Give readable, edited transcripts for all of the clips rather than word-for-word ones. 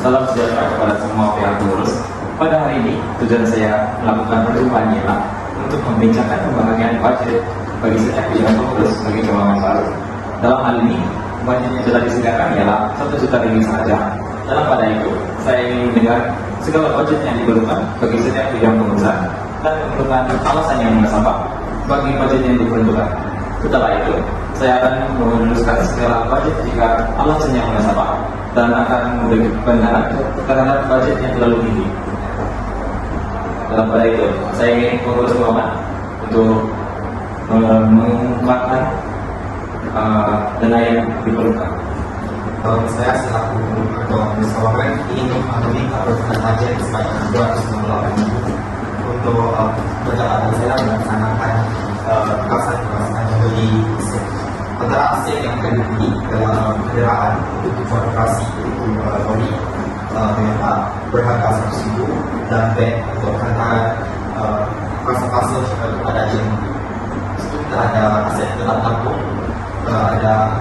Salam sejahtera kepada semua pihak pengurus. Pada hari ini, tujuan saya melakukan perjumpaan ialah untuk membincangkan pembagian budget bagi setiap bidang pengurus bagi keuangan baru. Dalam hal ini, budget yang telah disediakan ialah 1 juta ringgit saja. Dalam pada itu, saya ingin mendengar segala budget yang diperlukan bagi setiap bidang pengurusan dan memerlukan alasan yang menasabah bagi budget yang diperlukan. Setelah itu, saya akan menuliskan segala budget jika alasan yang menasabah dan akan memberi kebenaran terhadap budget yang terlalu tinggi. Dalam pada itu, saya ingin pengurus keuangan untuk mengungkapkan dana yang diperlukan. Saya selaku ketua musyawarah ingin memenuhi kebutuhan budget sebanyak 268.000 untuk perjalanan saya melaksanakan kawasan-kawasan yang beli antara aset yang akan dibeli dalam kenderaan untuk tujuan operasi itu lori berharga 100.000 dan beg untuk hantaran pasal-pasal kepada yang itu kita ada aset dalam tampung, ada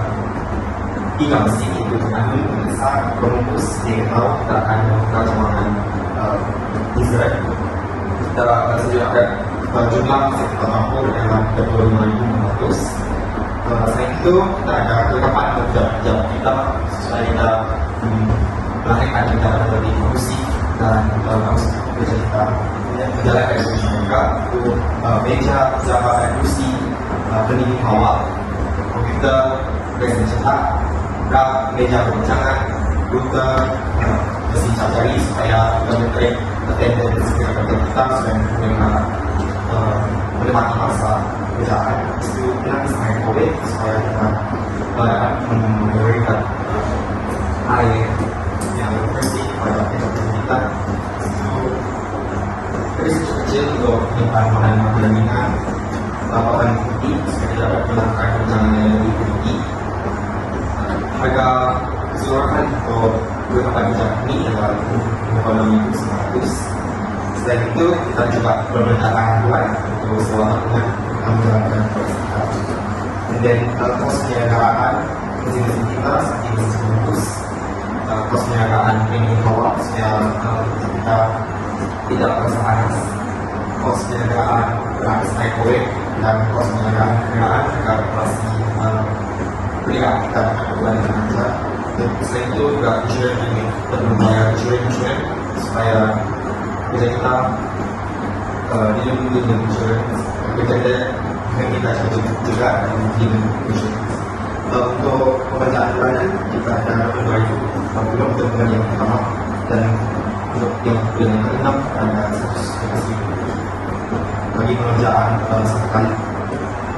3 mesin itu mengandung besar perumpus di bawah kita akan melakukan cawangan Israel. Kita sudah ada jumlah mesin kita mampu dalam 25.500. Selain itu kita ada kelengkapan jam kita supaya kita melahirkan kita menjadi fungsi dan kerja kita menjalankan fungsi mereka itu meja, pejabat dan kursi pendingin awal, komputer, mesin cetak, rak, meja perbincangan, router, mesin cari supaya kita mencari attendance kerja kita supaya mereka menikmati masa kerjaan. Itu kita bisa mengekori supaya kita dapat memberikan air yang bersih kepada kita. Dari kecil untuk menyimpan bahan jaminan laporan bukti supaya kita dapat melakukan perjalanan yang lebih tinggi. Harga keseluruhan untuk beberapa bijak ini adalah 2.900. Selain itu, kita juga berbentangan buat untuk selama bulan menjalankan proses kita. Dan kos penyelenggaraaan mesin-mesin kita saat ini bagus. Kos penyelenggaraaan ini bawah supaya kita tidak merasa panas. Kos penyelenggaraaan berhabis microwave dan kos penyelenggaraaan kendaraan agar operasi perniagaan kita berjalan dengan lancar. Dan selain itu juga insurans ini perlu membayar insurans supaya kerja kita dilindungi dengan insurans. Kerja kita juga dengan insurans. Untuk pekerjaan bulanan kita ada 2.000 untuk bulan yang pertama dan untuk yang bulan yang ke-6 ada 100.000. Bagi pengerjaan satu kali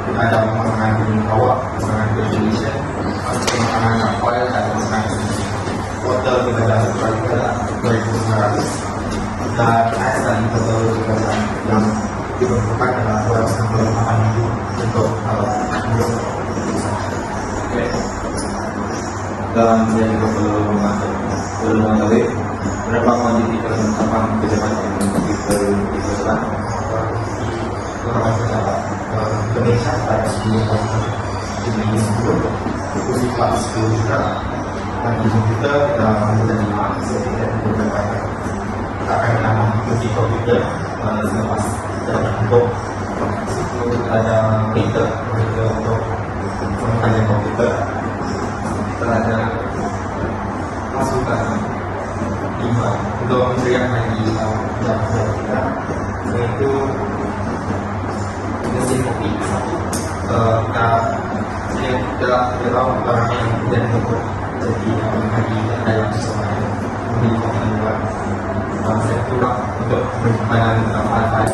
kita ada pemasangan gedung kawat, pemasangan ventilation, pemasangan kapal dan pemasangan institusi. Total kita ada satu kali ada 2.900 dan asal total pekerjaan yang diperlukan adalah 268.000 untuk Dan saya juga perlu mengetahui berapa kuantiti perlengkapan pejabat yang diperlukan. Indonesia pada 10 Juni 10 kursi kelas 10 juta dan di komputer kita menjadi 5 sertifikat beberapa kita akan menambah kursi komputer selepas dalam bentuk itu ada printer untuk mengkaji komputer. Kita ada masukan 5 untuk menceriakan lagi jam kita, yaitu mesin kopi satu. Kita tahu barang yang tidak cukup, jadi bagi anda yang sesuai membeli kopi yang luar, saya kurang untuk menyimpan manfaat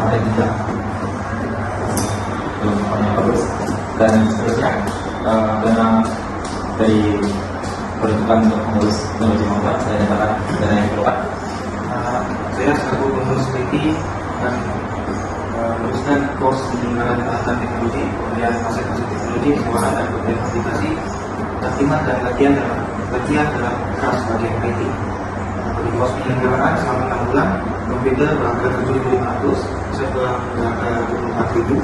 dan tidak Yang bagus. Dan seterusnya dana dari peruntukan untuk mengurus menuju motor saya nyatakan dana yang diperlukan. Saya selaku pengurus PT dan meneruskan kurs pengembangan peralatan teknologi, kemudian konsep-konsep teknologi, keuangan dan kemudian aplikasi, taklimat dan latihan dalam kelas bagian PT. Di kos penyelenggaraan selama 6 bulan, komputer berharga 7.500, server berharga 24.000,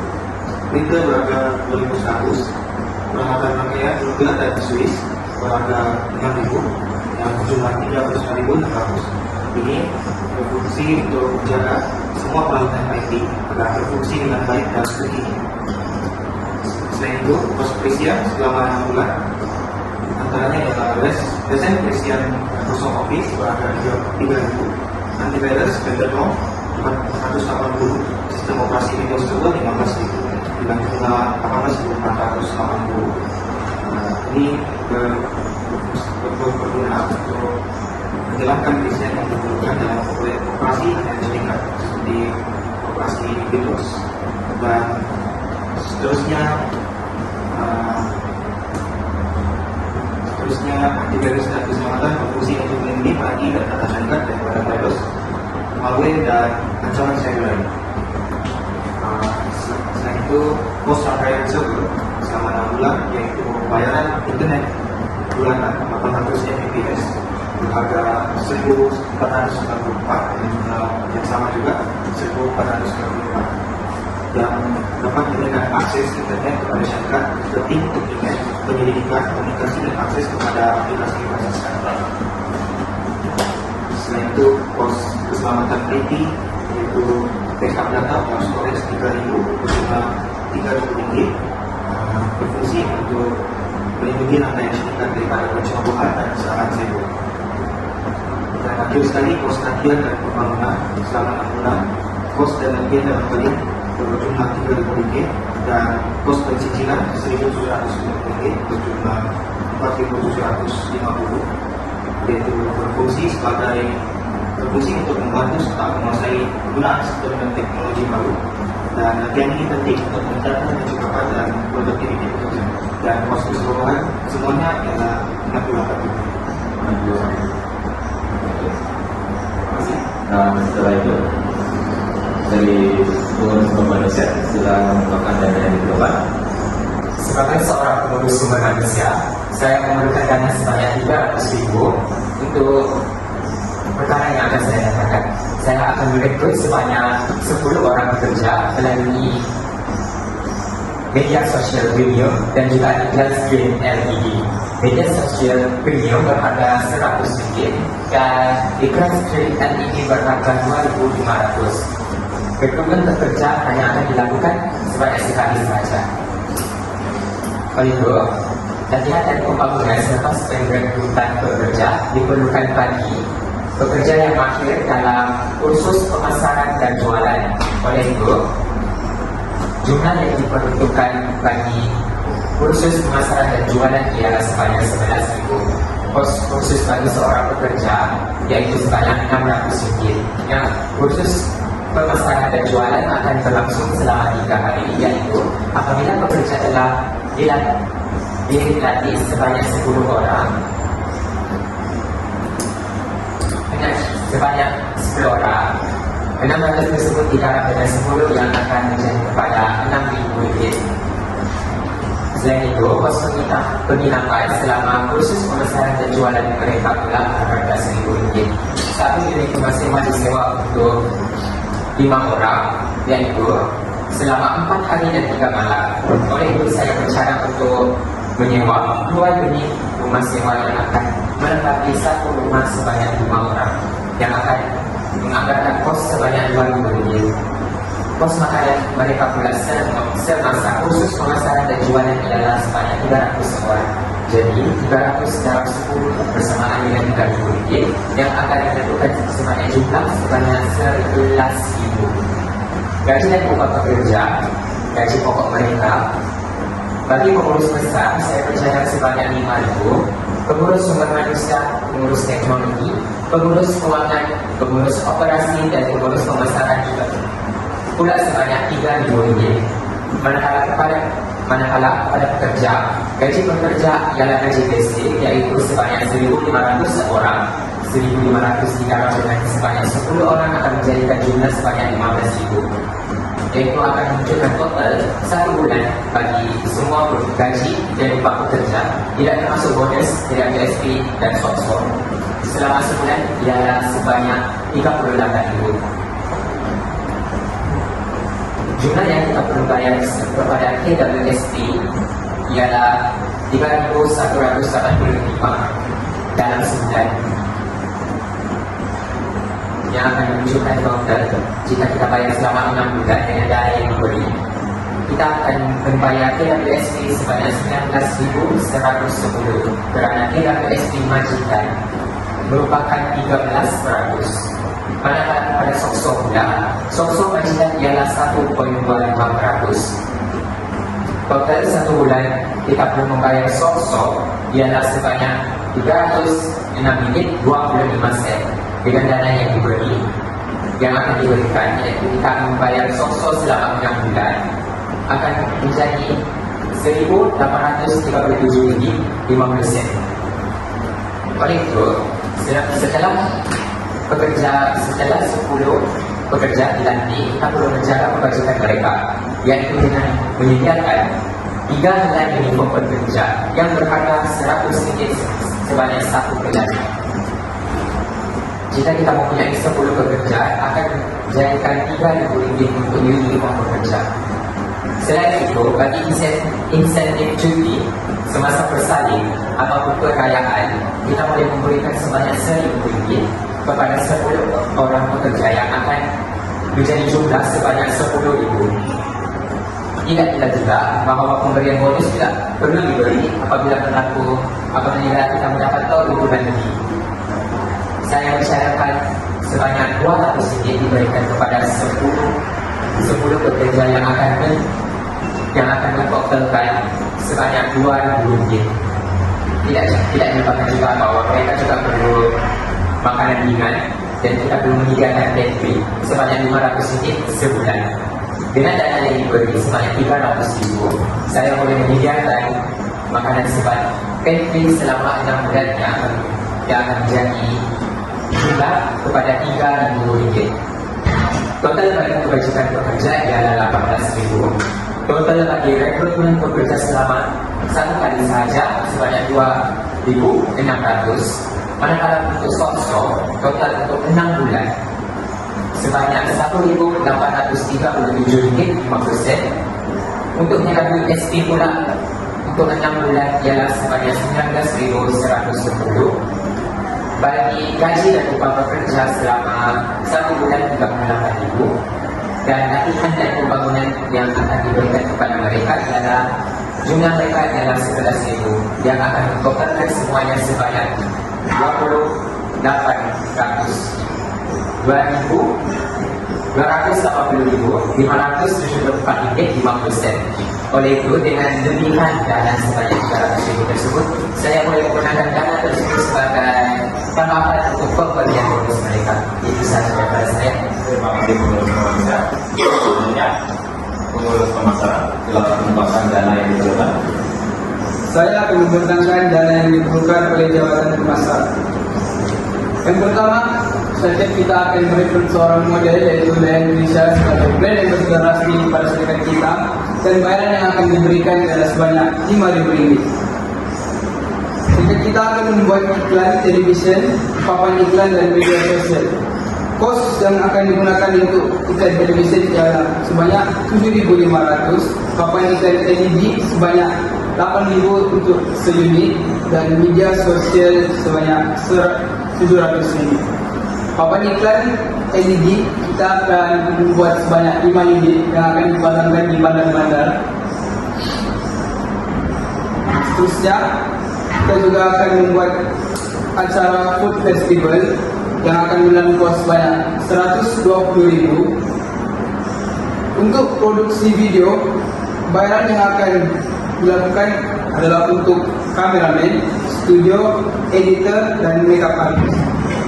printer berharga 2.100, peralatan pakaian juga dan Swiss berharga 6.000, jumlah 300.600. Ini berfungsi untuk menjaga semua pelanggan IT agar berfungsi dengan baik dan terkini. Selain itu, kos perizinan selama 6 bulan antaranya adalah desain perizinan Microsoft Office seharga 3.000, antivirus vendor lock 480, sistem operasi Windows Server 15.000 dengan jumlah 18.480. Ini berguna untuk menjalankan perizinan yang diperlukan dalam operasi yang meningkat seperti operasi Windows. Dan seterusnya antivirus dan keselamatan berfungsi untuk melindungi bagi dan data syarikat daripada virus, malware dan ancaman cyber lain. Selain itu, cost rangkaian server selama 6 bulan yaitu bayaran internet bulanan 800 Mbps berharga 1.494 dengan jumlah yang sama juga 1.494 yang dapat memberikan akses internet kepada syarikat seperti internet, penyelidikan, komunikasi dan akses kepada aplikasi sekarang. Selain itu, kos keselamatan IT yaitu backup data atau storage 3.000 berjumlah RM3.000 berfungsi untuk melindungi rantai syarikat daripada kecemburuan dan serangan cyber. Dan akhir sekali, kos latihan dan pembangunan selama 6 bulan, kos dan latihan dalam kali berjumlah RM3.000 dan kos pencicilan RM1.750 berjumlah RM4.750 yaitu berfungsi untuk membantu serta menguasai penggunaan sistem dan teknologi baru. Dan latihan ini penting untuk meningkatkan kecukupan dan produktivitas bekerja. Dan kos keseluruhan semuanya adalah RM68.000. Nah, setelah itu dari pengurus sumber manusia sudah mengungkapkan dana yang diperlukan. Sebagai seorang pengurus sumber manusia, saya memerlukan dana sebanyak 300.000 untuk perkara yang akan saya katakan. Saya akan merekrut sebanyak 10 orang pekerja melalui media sosial premium dan juga iklan screen LED. Media sosial premium berharga RM100 dan iklan screen LED berharga RM2.500. Rekrutmen pekerja hanya akan dilakukan sebanyak sekali sahaja. Oleh itu, latihan dan pembangunan selepas perekrutan pekerja diperlukan bagi pekerja yang mahir dalam kursus pemasaran dan jualan. Oleh itu, jumlah yang diperuntukkan bagi kursus pemasaran dan jualan ialah sebanyak 11.000. Kursus bagi seorang pekerja yaitu sebanyak RM600. Yang kursus pemasaran dan jualan akan berlangsung selama 3 hari, yaitu apabila pekerja telah dilatih sebanyak 10 orang sebanyak 10 orang, 600 tersebut didarab dengan 10 yang akan menjadi kepada RM6.000. Selain itu, kos penginapan selama kursus pemasaran dan jualan mereka pula harga RM1.000. Satu unit rumah disewa untuk 5 orang, yaitu selama 4 hari dan 3 malam. Oleh itu, saya berencana untuk menyewa 2 unit rumah sewa yang akan melengkapi satu rumah sebanyak 5 orang yang akan menganggarkan kos sebanyak RM2.000. Kos makanan mereka pula semasa kursus pemasaran dan jualan adalah sebanyak 300 orang. Jadi 300 dalam 10 bersamaan dengan RM3.000 yang akan menentukan sebanyak jumlah sebanyak 11.000. Gaji dan upah pekerja, gaji pokok mereka bagi pengurus besar saya percaya sebanyak 5.000, pengurus sumber manusia, pengurus teknologi, pengurus keuangan, pengurus operasi dan pengurus pemasaran juga pula sebanyak RM3.000. Manakala kepada pekerja, gaji pekerja ialah gaji basic yaitu sebanyak RM1.500 seorang. RM1.500 didarab dengan sebanyak 10 orang akan menjadikan jumlah sebanyak RM15.000, yaitu akan menunjukkan total 1 bulan bagi semua gaji dan upah pekerja, tidak termasuk bonus, tidak PSP dan swap. Selama sebulan ialah sebanyak RM38.000. Jumlah yang kita perlu bayar kepada KWSP ialah RM3.185. dalam sebulan yang akan menunjukkan total jika kita bayar selama 6 bulan dengan dana yang diberi. Kita akan membayar TWSP sebanyak 19.110 kerana TWSP majikan merupakan 13%. Manakala pada SOKSO pula, SOKSO majikan ialah 1.25%. Total 1 bulan kita perlu membayar SOKSO ialah sebanyak RM306.25 dengan dana yang diberi. Yang akan diberikan iaitu kita akan membayar SOKSO selama 6 bulan akan menjadi RM1,837.50. Oleh itu, setelah 10 pekerja dilantik, kita perlu menjaga kebajikan mereka, iaitu dengan menyediakan 3 helai uniform pekerja yang berharga RM100 sebanyak 1 bulan. Jika kita mempunyai 10 pekerja, akan menjadikan RM3.000 untuk uniform pekerja. Selain itu, bagi insentif cuti semasa bersalin ataupun perayaan, kita boleh memberikan sebanyak RM1,000 kepada 10 orang pekerja yang akan menjadi jumlah sebanyak RM10,000. Tidak juga bahawa pemberian bonus tidak perlu diberi apabila kita mendapat keuntungan lebih. Saya mencatatkan sebanyak RM200 diberikan kepada 10 pekerja yang akan mentotalkan sebanyak RM2,000. Tidak melupakan juga bahawa mereka juga perlu makanan ringan dan kita perlu menyediakan pantry sebanyak RM500 sebulan. Dengan dana yang diberi sebanyak RM300,000, saya boleh menyediakan makanan sebanyak pantry selama 6 bulan yang akan menjadi jumlah kepada RM3,000. Total bagi kebajikan pekerja ialah RM18,000. Total bagi rekrutmen pekerja selama 1 kali sahaja sebanyak RM2,600. Manakala untuk SOKSO, total untuk 6 bulan sebanyak RM1,837.50. Untuk TWSP pula untuk 6 bulan ialah sebanyak RM19.110. Bagi gaji dan upah pekerja selama 1 bulan RM38,000. Dan latihan dan pembangunan yang akan diberikan kepada mereka ialah jumlah mereka ialah 11,000 yang akan mentotalkan semuanya sebanyak RM28,280,574.50. Oleh itu, dengan lebihan dana sebanyak RM300,000 tersebut, saya boleh menggunakan dana tersebut sebagai tambahan untuk pemberian bonus mereka. Itu sahaja daripada saya. Terima kasih pengurus pemasaran. Selanjutnya, pengurus pemasaran silakan menambahkan dana yang diperlukan. Saya akan membentangkan dana yang diperlukan oleh jabatan pemasaran. Yang pertama, setiap kita akan merekrut seorang model yaitu Daya Indonesia sebagai brand yang bergenerasi pada serikat kita, dan bayaran yang akan diberikan adalah sebanyak RM5,000. Kita akan membuat iklan televisyen, papan iklan dan media sosial. Kos yang akan digunakan untuk iklan televisyen ialah sebanyak RM7,500, papan iklan LED sebanyak RM8,000 untuk seunit, dan media sosial sebanyak RM700,000. Papan iklan LED kita akan membuat sebanyak 5 unit yang akan dipasangkan di bandar-bandar. Seterusnya, kita juga akan membuat acara food festival yang akan menelan kos sebanyak RM120,000. Untuk produksi video, bayaran yang akan dilakukan adalah untuk kameramen, studio, editor, dan makeup artist.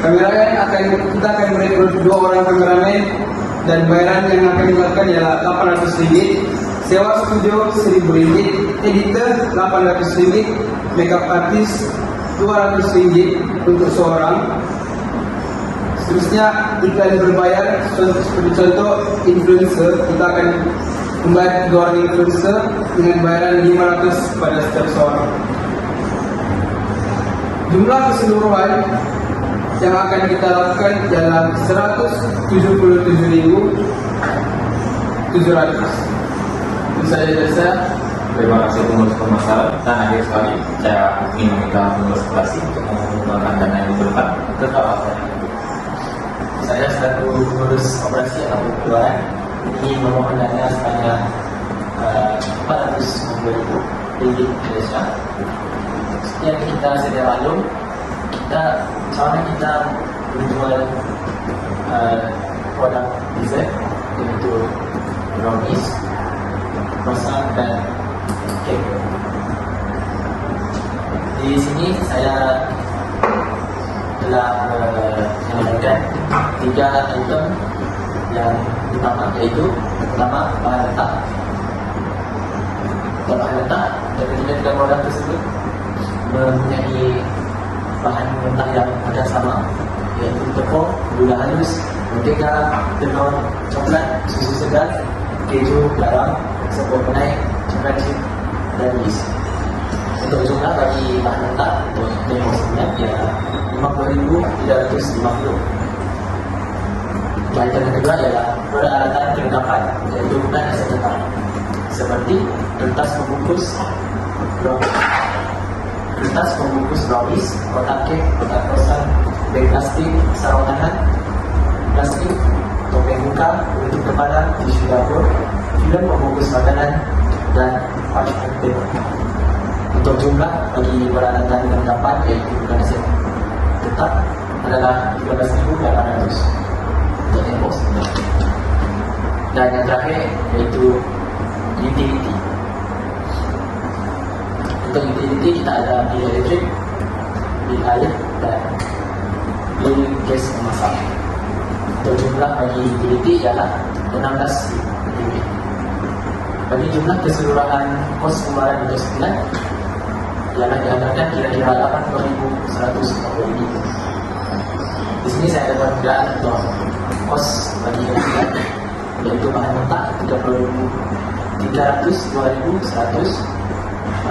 Kita akan merekrut 2 orang kameramen, dan bayaran yang akan dilakukan ialah RM800, sewa studio RM1,000, editor RM800, makeup artist RM200 untuk seorang. Seterusnya, iklan berbayar seperti contoh influencer, kita akan membayar 2 orang influencer dengan bayaran RM500 pada setiap seorang. Jumlah keseluruhan yang akan kita lakukan adalah RM177,700. Itu saja dari saya. Terima kasih pengurus pemasaran, dan akhir sekali saya ingin meminta pengurus operasi untuk menggunakan dana yang diperlukan tetap apa? Saya selaku pengurus operasi atau pengeluaran ingin memohon dana sebanyak 490,000 ringgit Malaysia. Yang kita sedia maklum, cara kita menjual produk dessert iaitu brownies, croissant dan kek. Di sini saya telah menyampaikan 3 item yang utama, yaitu pertama bahan letak. Bahan letak dari ketiga produk tersebut mempunyai bahan mentah yang ada sama, yaitu tepung, gula halus, mentega, telur, coklat, susu segar, keju, garam, serta penaik, coklat chip dan yeast. Untuk jumlah bagi bahan mentah untuk demo sebenarnya ialah 50,350. Item kedua ialah peralatan kelengkapan, iaitu bukan aset tetap seperti kertas pembungkus brownies, kotak kek, kotak croissant, beg plastik, sarung tangan plastik, topeng muka, penutup kepala, tisu dapur, film pembungkus makanan dan parchment paper. Untuk jumlah bagi peralatan kelengkapan iaitu bukan aset tetap adalah 13,800 untuk tempos. Dan yang terakhir iaitu utility. Untuk utility kita ada bil elektrik, bil air dan bil gas memasak. Untuk jumlah bagi utility ialah 16 ringgit. Bagi jumlah keseluruhan kos pengeluaran untuk sebulan ialah dianggarkan kira-kira 80,140 ringgit. Di sini saya dapat perkiraan untuk kos bagi sebulan, yaitu bahan mentah 30,300, 2,100,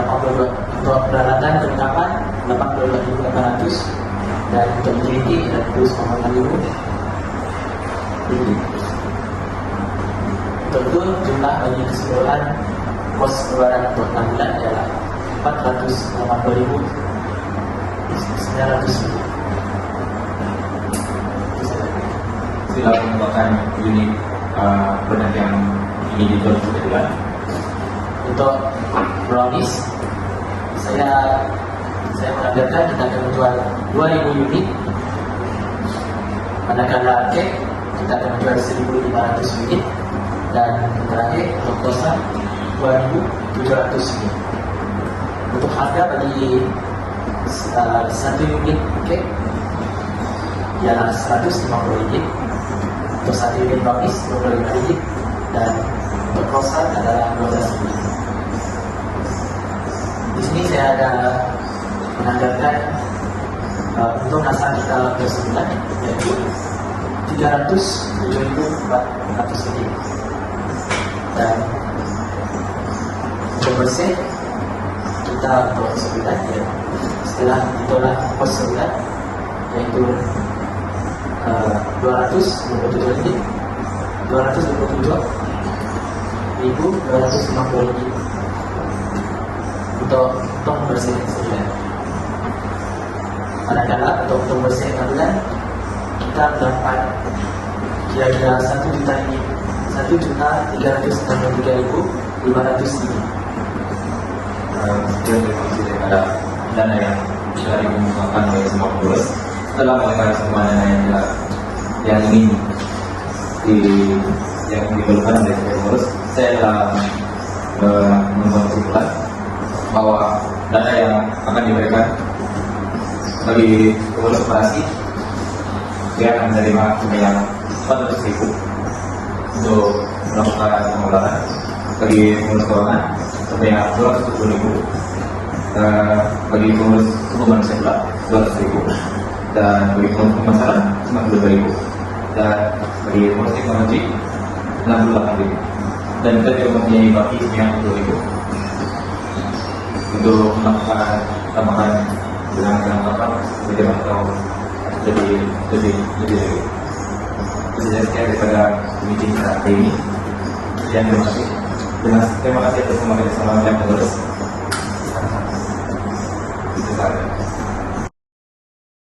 82 untuk peralatan kelengkapan 82,800 dan untuk utility 100,600 ringgit. Untuk itu jumlah bagi keseluruhan kos pengeluaran untuk 6 bulan ialah 480,900 ringgit. Sila menggunakan unit produk yang ingin dijual sebulan. Untuk brownies, saya menganggapkan kita akan menjual 2,000 unit. Manakala kek kita akan menjual 1,500 unit. Dan terakhir untuk croissant 2,700 unit. Untuk harga bagi 1 unit kek ialah 150 ringgit. Untuk 1 unit brownies 25 ringgit. Dan untuk croissant adalah 12 ringgit. Di sini saya ada menanggalkan untuk nasa kita per sebulan yaitu 307,400 ringgit. Dan untuk bersih kita untuk sebulan ya, setelah ditolak kos sebulan yaitu 227 ringgit, 227,250 ringgit untuk tong bersih sebulan. Manakala untuk tong bersih 6 bulan kita dapat kira-kira 1 juta ringgit, 1.363.500 ringgit. Terima kasih kepada dana yang sudah digunakan oleh semua pengurus. Setelah melakukan semua dana yang ingin yang diperlukan oleh semua pengurus, saya telah membuat kesimpulan bahwa dana yang akan diberikan bagi pengurus operasi dia akan menerima sebanyak 400.000 untuk melakukan pengeluaran. Bagi pengurus keuangan sebanyak 270.000, bagi pengurus hukum manusia pula 200.000, dan bagi pengurus pemasaran 92.000, dan bagi pengurus teknologi 68.000, dan kita juga mempunyai baki sebanyak 10.000 untuk melakukan tambahan dengan apa lebih atau lebih lagi. Sekian daripada meeting kita hari ini. Sekian, terima kasih. Terima kasih atas semua kerjasama yang terus.